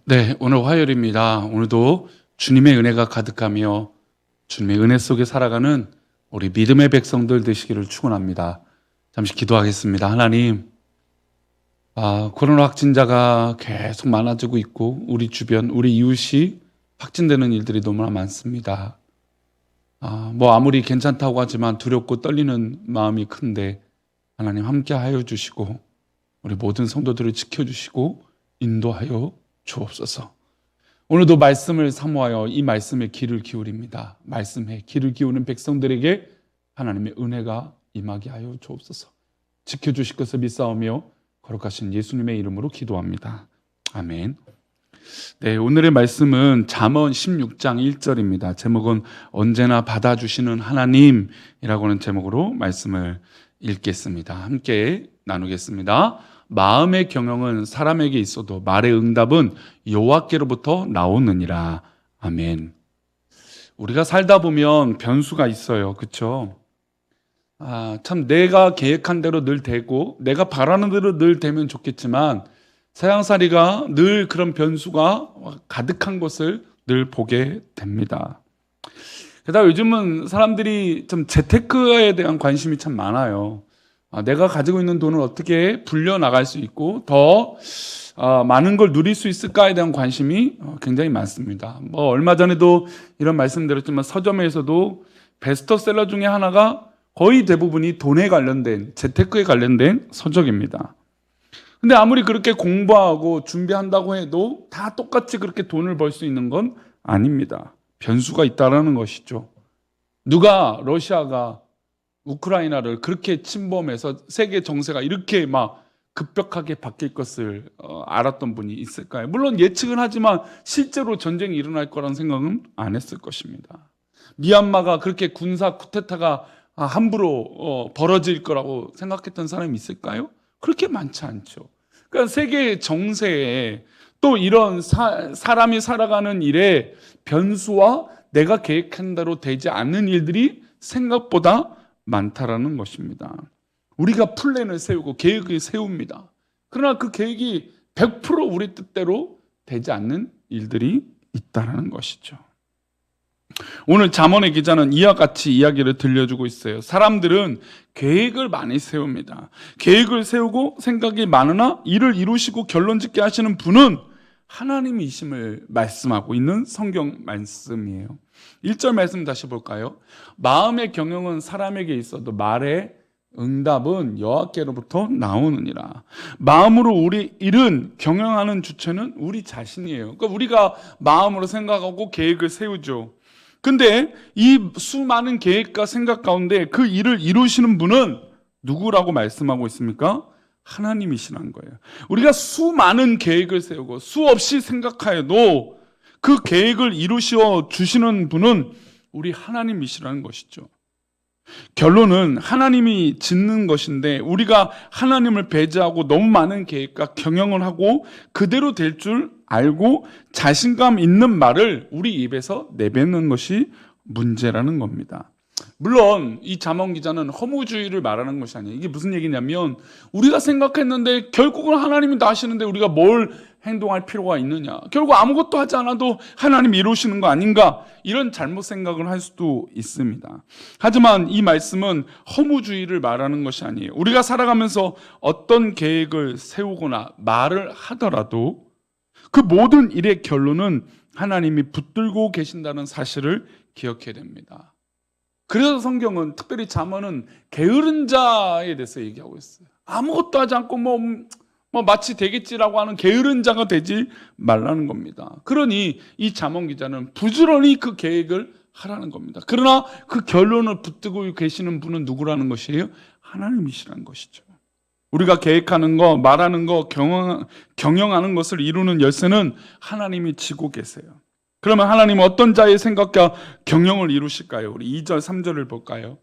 네, 오늘 화요일입니다. 오늘도 주님의 은혜가 가득하며 주님의 은혜 속에 살아가는 우리 믿음의 백성들 되시기를 축원합니다. 잠시 기도하겠습니다. 하나님, 코로나 확진자가 계속 많아지고 있고 우리 주변, 우리 이웃이 확진되는 일들이 너무나 많습니다. 아무리 괜찮다고 하지만 두렵고 떨리는 마음이 큰데 하나님 함께 하여 주시고 우리 모든 성도들을 지켜주시고 인도하여 주옵소서. 오늘도 말씀을 사모하여 이 말씀에 귀를 기울입니다. 말씀에 귀를 기우는 백성들에게 하나님의 은혜가 임하게 하여 주옵소서. 지켜주실 것을 믿사오며 거룩하신 예수님의 이름으로 기도합니다. 아멘. 네, 오늘의 말씀은 잠언 16장 1절입니다. 제목은 언제나 받아주시는 하나님이라고 하는 제목으로 말씀을 읽겠습니다. 함께 나누겠습니다. 마음의 경영은 사람에게 있어도 말의 응답은 여호와께로부터 나오느니라. 아멘. 우리가 살다 보면 변수가 있어요. 그렇죠? 참 내가 계획한 대로 늘 되고 내가 바라는 대로 늘 되면 좋겠지만 세상살이가 늘 그런 변수가 가득한 것을 늘 보게 됩니다. 게다가 요즘은 사람들이 좀 재테크에 대한 관심이 참 많아요. 내가 가지고 있는 돈을 어떻게 불려나갈 수 있고 더 많은 걸 누릴 수 있을까에 대한 관심이 굉장히 많습니다. 얼마 전에도 이런 말씀드렸지만 서점에서도 베스트셀러 중에 하나가 거의 대부분이 돈에 관련된, 재테크에 관련된 서적입니다. 근데 아무리 그렇게 공부하고 준비한다고 해도 다 똑같이 그렇게 돈을 벌 수 있는 건 아닙니다. 변수가 있다라는 것이죠. 누가 러시아가 우크라이나를 그렇게 침범해서 세계 정세가 이렇게 막 급격하게 바뀔 것을 알았던 분이 있을까요? 물론 예측은 하지만 실제로 전쟁이 일어날 거라는 생각은 안 했을 것입니다. 미얀마가 그렇게 군사 쿠데타가 함부로 벌어질 거라고 생각했던 사람이 있을까요? 그렇게 많지 않죠. 그러니까 세계 정세에 또 이런 사람이 살아가는 일에 변수와 내가 계획한 대로 되지 않는 일들이 생각보다 많다라는 것입니다. 우리가 플랜을 세우고 계획을 세웁니다. 그러나 그 계획이 100% 우리 뜻대로 되지 않는 일들이 있다는 것이죠. 오늘 잠언의 기자는 이와 같이 이야기를 들려주고 있어요. 사람들은 계획을 많이 세웁니다. 계획을 세우고 생각이 많으나 이를 이루시고 결론 짓게 하시는 분은 하나님이심을 말씀하고 있는 성경 말씀이에요. 1절 말씀 다시 볼까요? 마음의 경영은 사람에게 있어도 말의 응답은 여호와께로부터 나오느니라. 마음으로 우리 일은 경영하는 주체는 우리 자신이에요. 그러니까 우리가 마음으로 생각하고 계획을 세우죠. 근데 이 수많은 계획과 생각 가운데 그 일을 이루시는 분은 누구라고 말씀하고 있습니까? 하나님이시라는 거예요. 우리가 수많은 계획을 세우고 수없이 생각하여도 그 계획을 이루시어 주시는 분은 우리 하나님이시라는 것이죠. 결론은 하나님이 짓는 것인데 우리가 하나님을 배제하고 너무 많은 계획과 경영을 하고 그대로 될 줄 알고 자신감 있는 말을 우리 입에서 내뱉는 것이 문제라는 겁니다. 물론 이 잠언 기자는 허무주의를 말하는 것이 아니에요. 이게 무슨 얘기냐면 우리가 생각했는데 결국은 하나님이 다 하시는데 우리가 뭘 행동할 필요가 있느냐, 결국 아무것도 하지 않아도 하나님이 이루시는 거 아닌가, 이런 잘못 생각을 할 수도 있습니다. 하지만 이 말씀은 허무주의를 말하는 것이 아니에요. 우리가 살아가면서 어떤 계획을 세우거나 말을 하더라도 그 모든 일의 결론은 하나님이 붙들고 계신다는 사실을 기억해야 됩니다. 그래서 성경은 특별히 잠언은 게으른 자에 대해서 얘기하고 있어요. 아무것도 하지 않고 마치 되겠지라고 하는 게으른 자가 되지 말라는 겁니다. 그러니 이 잠언 기자는 부지런히 그 계획을 하라는 겁니다. 그러나 그 결론을 붙들고 계시는 분은 누구라는 것이에요? 하나님이시라는 것이죠. 우리가 계획하는 거, 말하는 거, 경영하는 것을 이루는 열쇠는 하나님이 쥐고 계세요. 그러면 하나님은 어떤 자의 생각과 경영을 이루실까요? 우리 2절, 3절을 볼까요?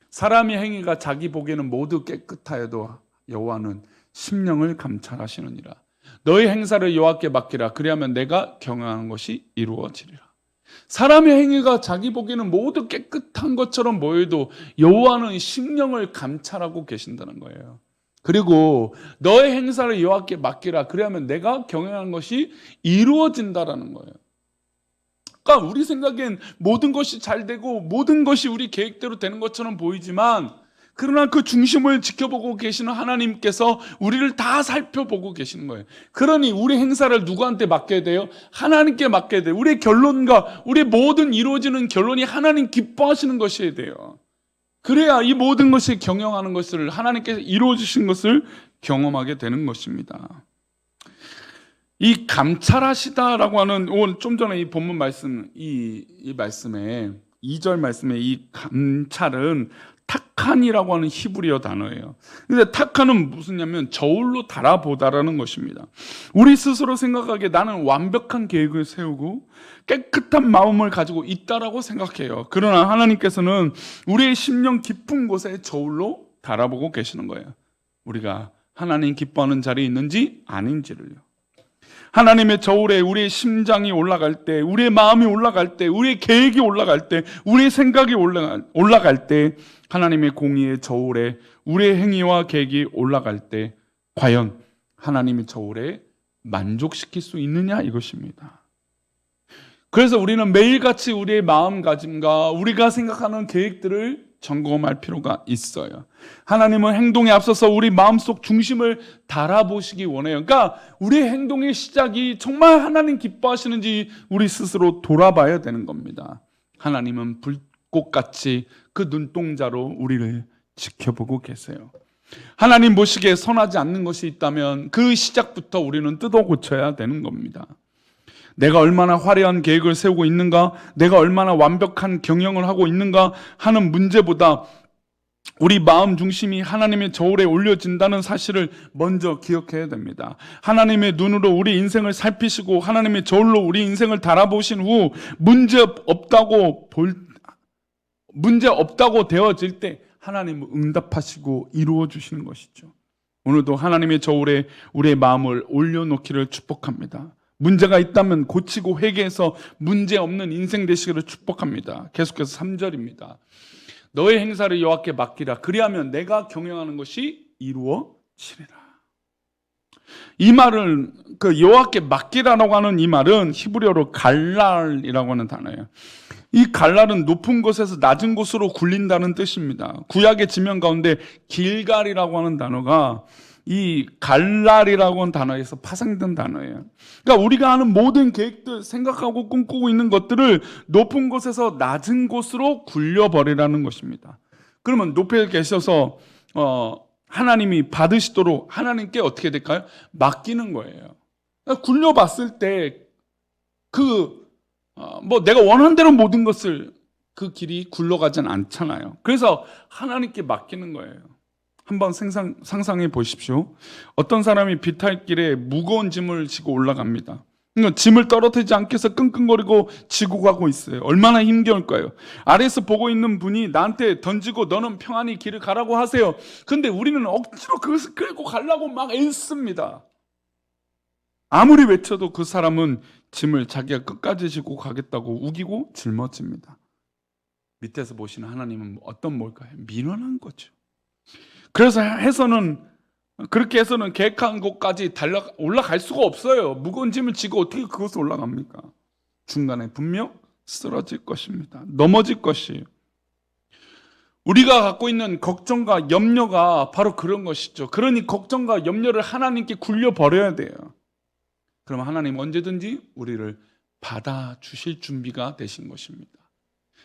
사람의 행위가 자기 보기에는 모두 깨끗하여도 여호와는 심령을 감찰하시느니라. 너의 행사를 여호와께 맡기라. 그리하면 내가 경영하는 것이 이루어지리라. 사람의 행위가 자기 보기에는 모두 깨끗한 것처럼 보여도 여호와는 심령을 감찰하고 계신다는 거예요. 그리고 너의 행사를 여호와께 맡기라. 그래야면 내가 경영하는 것이 이루어진다라는 거예요. 그러니까 우리 생각엔 모든 것이 잘 되고 모든 것이 우리 계획대로 되는 것처럼 보이지만, 그러나 그 중심을 지켜보고 계시는 하나님께서 우리를 다 살펴보고 계시는 거예요. 그러니 우리 행사를 누구한테 맡겨야 돼요? 하나님께 맡겨야 돼요. 우리의 결론과 우리 모든 이루어지는 결론이 하나님 기뻐하시는 것이어야 돼요. 그래야 이 모든 것이 경영하는 것을, 하나님께서 이루어주신 것을 경험하게 되는 것입니다. 이 감찰하시다라고 하는, 오늘 좀 전에 이 본문 말씀, 이 말씀에 2절 말씀에 이 감찰은 타칸이라고 하는 히브리어 단어예요. 근데 타칸은 무슨냐면 저울로 달아보다라는 것입니다. 우리 스스로 생각하기에 나는 완벽한 계획을 세우고 깨끗한 마음을 가지고 있다라고 생각해요. 그러나 하나님께서는 우리의 심령 깊은 곳에 저울로 달아보고 계시는 거예요. 우리가 하나님 기뻐하는 자리에 있는지 아닌지를요. 하나님의 저울에 우리의 심장이 올라갈 때, 우리의 마음이 올라갈 때, 우리의 계획이 올라갈 때, 우리의 생각이 올라갈 때, 하나님의 공의의 저울에 우리의 행위와 계획이 올라갈 때 과연 하나님의 저울에 만족시킬 수 있느냐, 이것입니다. 그래서 우리는 매일같이 우리의 마음가짐과 우리가 생각하는 계획들을 점검할 필요가 있어요. 하나님은 행동에 앞서서 우리 마음속 중심을 달아보시기 원해요. 그러니까 우리의 행동의 시작이 정말 하나님 기뻐하시는지 우리 스스로 돌아봐야 되는 겁니다. 하나님은 불꽃같이 그 눈동자로 우리를 지켜보고 계세요. 하나님 보시기에 선하지 않는 것이 있다면 그 시작부터 우리는 뜯어 고쳐야 되는 겁니다. 내가 얼마나 화려한 계획을 세우고 있는가, 내가 얼마나 완벽한 경영을 하고 있는가 하는 문제보다 우리 마음 중심이 하나님의 저울에 올려진다는 사실을 먼저 기억해야 됩니다. 하나님의 눈으로 우리 인생을 살피시고 하나님의 저울로 우리 인생을 달아보신 후 문제 없다고 되어질 때 하나님은 응답하시고 이루어 주시는 것이죠. 오늘도 하나님의 저울에 우리의 마음을 올려놓기를 축복합니다. 문제가 있다면 고치고 회개해서 문제 없는 인생 되시기를 축복합니다. 계속해서 3절입니다. 너의 행사를 여호와께 맡기라. 그리하면 내가 경영하는 것이 이루어지리라. 이 말은 그 여호와께 맡기라라고 하는 이 말은 히브리어로 갈랄이라고 하는 단어예요. 이 갈랄은 높은 곳에서 낮은 곳으로 굴린다는 뜻입니다. 구약의 지명 가운데 길갈이라고 하는 단어가 이 갈랄이라고 하는 단어에서 파생된 단어예요. 그러니까 우리가 하는 모든 계획들, 생각하고 꿈꾸고 있는 것들을 높은 곳에서 낮은 곳으로 굴려버리라는 것입니다. 그러면 높이 계셔서 하나님이 받으시도록 하나님께 어떻게 될까요? 맡기는 거예요. 그러니까 굴려봤을 때 내가 원하는 대로 모든 것을 그 길이 굴러가진 않잖아요. 그래서 하나님께 맡기는 거예요. 한번 상상해 보십시오. 어떤 사람이 비탈길에 무거운 짐을 지고 올라갑니다. 그러니까 짐을 떨어뜨리지 않기 위해서 끙끙거리고 지고 가고 있어요. 얼마나 힘겨울까요? 아래에서 보고 있는 분이 나한테 던지고 너는 평안히 길을 가라고 하세요. 근데 우리는 억지로 그것을 끌고 가려고 막 애씁니다. 아무리 외쳐도 그 사람은 짐을 자기가 끝까지 지고 가겠다고 우기고 짊어집니다. 밑에서 보시는 하나님은 어떤 뭘까요? 미련한 거죠. 그래서 그렇게 해서는 계획한 곳까지 올라갈 수가 없어요. 무거운 짐을 지고 어떻게 그것을 올라갑니까? 중간에 분명 쓰러질 것입니다. 넘어질 것이에요. 우리가 갖고 있는 걱정과 염려가 바로 그런 것이죠. 그러니 걱정과 염려를 하나님께 굴려버려야 돼요. 그럼 하나님 언제든지 우리를 받아주실 준비가 되신 것입니다.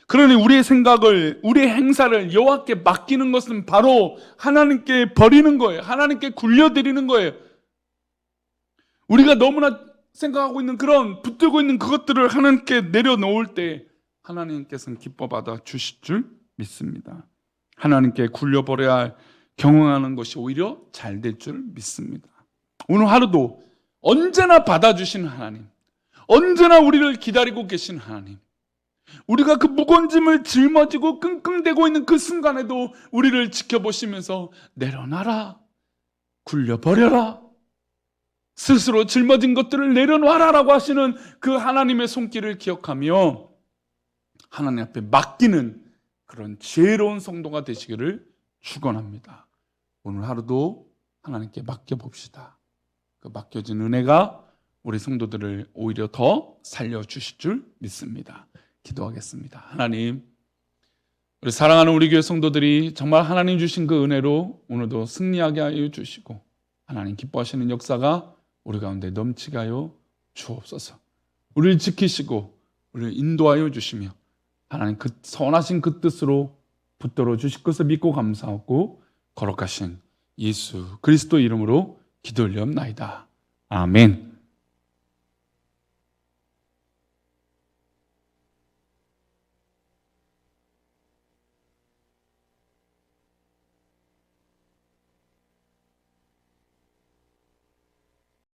그러니 우리의 생각을, 우리의 행사를 여호와께 맡기는 것은 바로 하나님께 버리는 거예요. 하나님께 굴려드리는 거예요. 우리가 너무나 생각하고 있는 그런 붙들고 있는 그것들을 하나님께 내려놓을 때 하나님께서는 기뻐 받아 주실 줄 믿습니다. 하나님께 굴려버려야 할 경영하는 것이 오히려 잘 될 줄 믿습니다. 오늘 하루도 언제나 받아주시는 하나님, 언제나 우리를 기다리고 계신 하나님, 우리가 그 무거운 짐을 짊어지고 끙끙대고 있는 그 순간에도 우리를 지켜보시면서 내려놔라, 굴려버려라, 스스로 짊어진 것들을 내려놔라 라고 하시는 그 하나님의 손길을 기억하며 하나님 앞에 맡기는 그런 지혜로운 성도가 되시기를 축원합니다. 오늘 하루도 하나님께 맡겨봅시다. 그 맡겨진 은혜가 우리 성도들을 오히려 더 살려주실 줄 믿습니다. 기도하겠습니다. 하나님, 우리 사랑하는 우리 교회 성도들이 정말 하나님 주신 그 은혜로 오늘도 승리하게 하여 주시고 하나님 기뻐하시는 역사가 우리 가운데 넘치게 하여 주옵소서. 우리를 지키시고 우리를 인도하여 주시며 하나님 그 선하신 그 뜻으로 붙들어 주실 것을 믿고 감사하고 거룩하신 예수 그리스도 이름으로 기도 올리옵나이다. 아멘.